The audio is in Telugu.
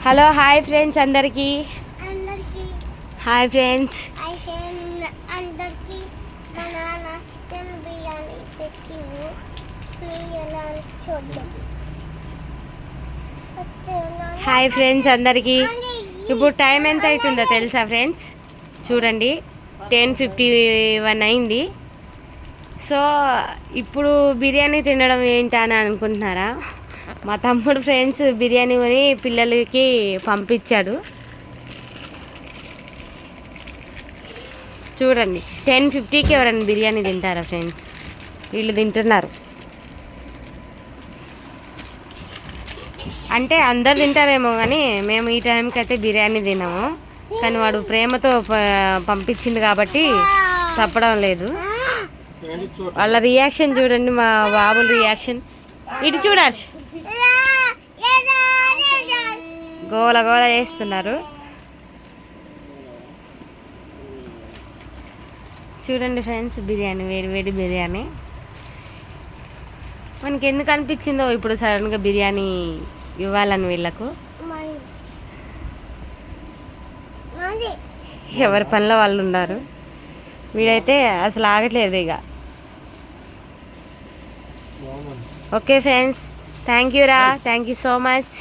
హలో హాయ్ ఫ్రెండ్స్ అందరికీ హాయ్ ఫ్రెండ్స్. హాయ్ ఫ్రెండ్స్ అందరికీ. ఇప్పుడు టైం ఎంత అవుతుందో తెలుసా ఫ్రెండ్స్? చూడండి 10:51 అయింది. సో ఇప్పుడు బిర్యానీ తినడం ఏంటి అని అనుకుంటున్నారా? మా తమ్ముడు ఫ్రెండ్స్ బిర్యానీ కొని పిల్లలకి పంపించాడు. చూడండి 10:50కి ఎవరైనా బిర్యానీ తింటారా ఫ్రెండ్స్? వీళ్ళు తింటున్నారు. అంటే అందరు తింటారేమో కానీ మేము ఈ టైంకి అయితే బిర్యానీ తినము. కానీ వాడు ప్రేమతో పంపించింది కాబట్టి తప్పడం లేదు. వాళ్ళ రియాక్షన్ చూడండి, మా బాబుల రియాక్షన్. ఇటు చూడాలి, గోల గోల చేస్తున్నారు. చూడండి ఫ్రెండ్స్, బిర్యానీ, వేడి వేడి బిర్యానీ. మనకి ఎందుకు అనిపించిందో ఇప్పుడు సడన్గా బిర్యానీ ఇవ్వాలని వీళ్ళకు. ఎవరి పనిలో వాళ్ళు ఉన్నారు. వీడైతే అసలు ఆగట్లేదు ఇక. ఓకే ఫ్రెండ్స్, థ్యాంక్ యూ రా, థ్యాంక్ యూ సో మచ్.